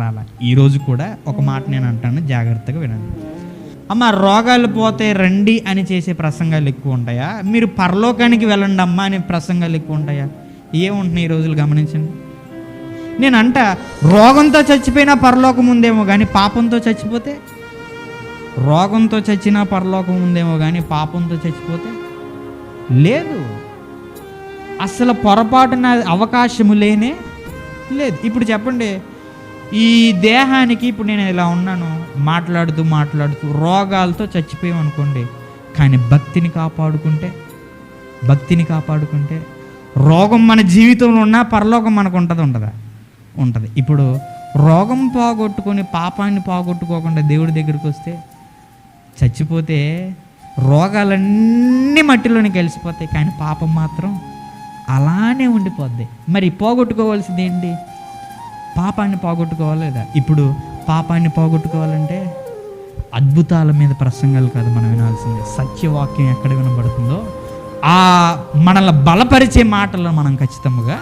రాలా. ఈరోజు కూడా ఒక మాట నేను అంటాను, జాగ్రత్తగా వినండి. అమ్మ, రోగాలు పోతే రండి అని చేసే ప్రసంగాలు ఎక్కువ ఉంటాయా, మీరు పరలోకానికి వెళ్ళండి అమ్మ అనే ప్రసంగాలు ఎక్కువ ఉంటాయా? ఏముంటున్నాయి ఈ రోజులు గమనించండి. నేను అంట, రోగంతో చచ్చిపోయినా పరలోకం ఉందేమో కానీ పాపంతో చచ్చిపోతే, రోగంతో చచ్చినా పరలోకం ఉందేమో కానీ పాపంతో చచ్చిపోతే లేదు. అసలు పొరపాటున అవకాశము లేనే లేదు. ఇప్పుడు చెప్పండి, ఈ దేహానికి ఇప్పుడు నేను ఇలా ఉన్నాను, మాట్లాడుతూ రోగాలతో చచ్చిపోయాం అనుకోండి, కానీ భక్తిని కాపాడుకుంటే రోగం మన జీవితంలో ఉన్నా పరలోకం మనకు ఉంటుందా? ఉంటుంది. ఇప్పుడు రోగం పోగొట్టుకొని పాపాన్ని పోగొట్టుకోకుండా దేవుడి దగ్గరికి వస్తే, చచ్చిపోతే రోగాలన్నీ మట్టిలోకి కలిసిపోతాయి, కానీ పాపం మాత్రం అలానే ఉండిపోద్ది. మరి పోగొట్టుకోవాల్సింది ఏంటి? పాపాన్ని పోగొట్టుకోవాలి లేదా? ఇప్పుడు పాపాన్ని పోగొట్టుకోవాలంటే అద్భుతాల మీద ప్రసంగాలు కాదు మనం వినాల్సిందే. సత్యవాక్యం ఎక్కడ వినబడుతుందో ఆ మనల్ని బలపరిచే మాటలను మనం ఖచ్చితంగా